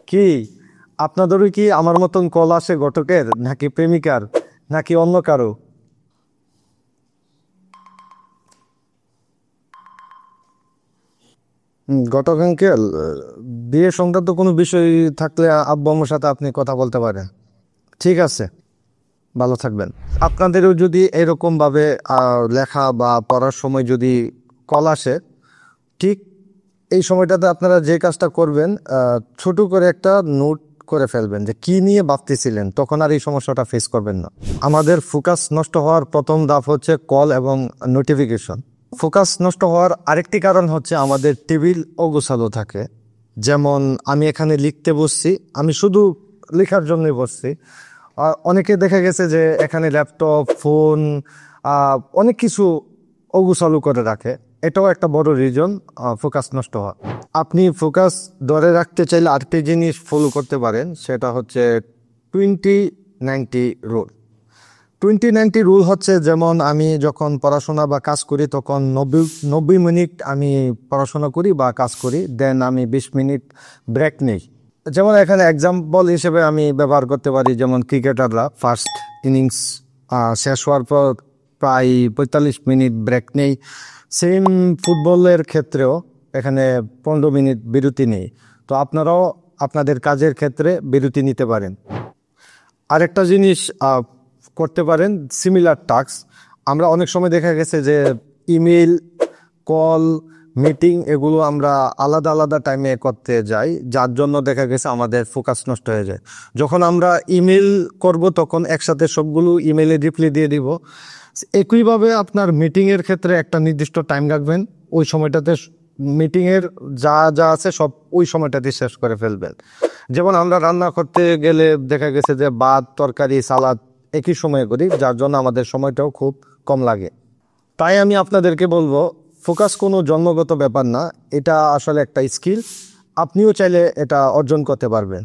কি আপনাদেরও কি আমার মতন কল আসে ঘটকের, নাকি প্রেমিকার, নাকি অন্য কারো? ঘটক আঙ্কেল, বিয়ে সংক্রান্ত কোনো বিষয় থাকলে আব্বু আম্মুর সাথে আপনি কথা বলতে পারেন। ঠিক আছে, ভালো থাকবেন। আপনাদেরও যদি এরকম ভাবে লেখা বা পড়ার সময় যদি কল আসে, ঠিক এই সময়টাতে আপনারা যে কাজটা করবেন, ছোট করে একটা নোট করে ফেলবেন যে কি নিয়ে ভাবতেছিলেন, তখন আর এই সমস্যাটা ফেস করবেন না। আমাদের ফোকাস নষ্ট হওয়ার প্রথম ধাপ হচ্ছে কল এবং নোটিফিকেশন। ফোকাস নষ্ট হওয়ার আরেকটি কারণ হচ্ছে আমাদের টেবিল অগোছালো থাকে। যেমন আমি এখানে লিখতে বসছি, আমি শুধু লেখার জন্যই বসছি। অনেকে দেখা গেছে যে এখানে ল্যাপটপ, ফোন, অনেক কিছু অগোছালো করে রাখে। এটাও একটা বড় রিজন ফোকাস নষ্ট হওয়া। আপনি ফোকাস ধরে রাখতে চাইলে আরেকটি জিনিস ফলো করতে পারেন, সেটা হচ্ছে 20-90 রুল। 20-90 রুল হচ্ছে, যেমন আমি যখন পড়াশোনা বা কাজ করি তখন 90 মিনিট আমি পড়াশোনা করি বা কাজ করি, দেন আমি 20 মিনিট ব্রেক নেই। যেমন এখানে এক্সাম্পল হিসেবে আমি ব্যবহার করতে পারি, যেমন ক্রিকেটাররা ফার্স্ট ইনিংস শেষ হওয়ার পর প্রায় 45 মিনিট ব্রেক নেই। সেম ফুটবলের ক্ষেত্রেও এখানে 15 মিনিট বিরতি নেই। তো আপনারাও আপনাদের কাজের ক্ষেত্রে বিরতি নিতে পারেন। আরেকটা জিনিস করতে পারেন, সিমিলার টাস্ক। আমরা অনেক সময় দেখা গেছে যে ইমেল, কল, মিটিং এগুলো আমরা আলাদা আলাদা টাইমে করতে যাই, যার জন্য দেখা গেছে আমাদের ফোকাস নষ্ট হয়ে যায়। যখন আমরা ইমেল করব তখন একসাথে সবগুলো ইমেলে রিপ্লাই দিয়ে দিব। একইভাবে আপনার মিটিংয়ের ক্ষেত্রে একটা নির্দিষ্ট টাইম রাখবেন, ওই সময়টাতে মিটিংয়ের যা যা আছে সব ওই সময়টাতে শেষ করে ফেলবেন। যেমন আমরা রান্না করতে গেলে দেখা গেছে যে ভাত, তরকারি, সালাদ একই সময়ে করি, যার জন্য আমাদের সময়টাও খুব কম লাগে। তাই আমি আপনাদেরকে বলবো, ফোকাস কোনো জন্মগত ব্যাপার না, এটা আসলে একটা স্কিল। আপনিও চাইলে এটা অর্জন করতে পারবেন।